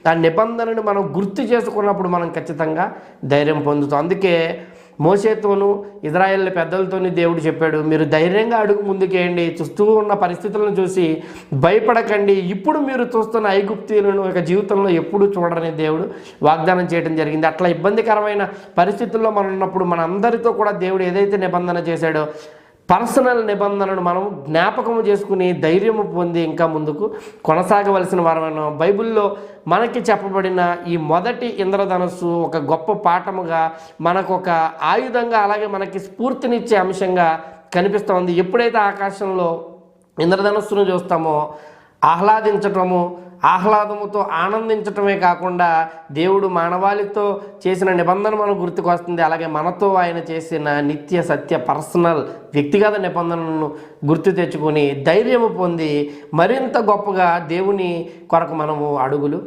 ఆ నిబంధనను మనం గుర్తు చేసుకున్నప్పుడు మనం ఖచ్చితంగా ధైర్యం పొందుతాం. అందుకే మోషేతోనూ ఇజ్రాయేల్ పెద్దలతోని దేవుడు చెప్పాడు, మీరు ధైర్యంగా అడుగు ముందుకేయండి, చూస్తూ ఉన్న పరిస్థితులను చూసి భయపడకండి, ఇప్పుడు మీరు చూస్తున్న ఐగుప్తీయులను ఇక జీవితంలో ఎప్పుడు చూడరని దేవుడు వాగ్దానం చేయడం జరిగింది. అట్లా ఇబ్బందికరమైన పరిస్థితుల్లో మనం ఉన్నప్పుడు మనందరితో కూడా దేవుడు ఏదైతే నిబంధన చేశాడో పర్సనల్ నిబంధనను మనం జ్ఞాపకము చేసుకుని ధైర్యము పొంది ఇంకా ముందుకు కొనసాగవలసిన వారమైన బైబిల్లో మనకి చెప్పబడిన ఈ మొదటి ఇంద్రధనస్సు ఒక గొప్ప పాఠముగా, మనకు ఒక ఆయుధంగా, అలాగే మనకి స్ఫూర్తినిచ్చే అంశంగా కనిపిస్తోంది. ఎప్పుడైతే ఆకాశంలో ఇంద్రధనస్సును చూస్తామో ఆహ్లాదముతో ఆనందించటమే కాకుండా దేవుడు మానవాళితో చేసిన నిబంధన మనకు గుర్తుకొస్తుంది. అలాగే మనతో ఆయన చేసిన నిత్య సత్య పర్సనల్ వ్యక్తిగత నిబంధనలను గుర్తు తెచ్చుకొని ధైర్యము పొంది మరింత గొప్పగా దేవుని కొరకు మనము అడుగులు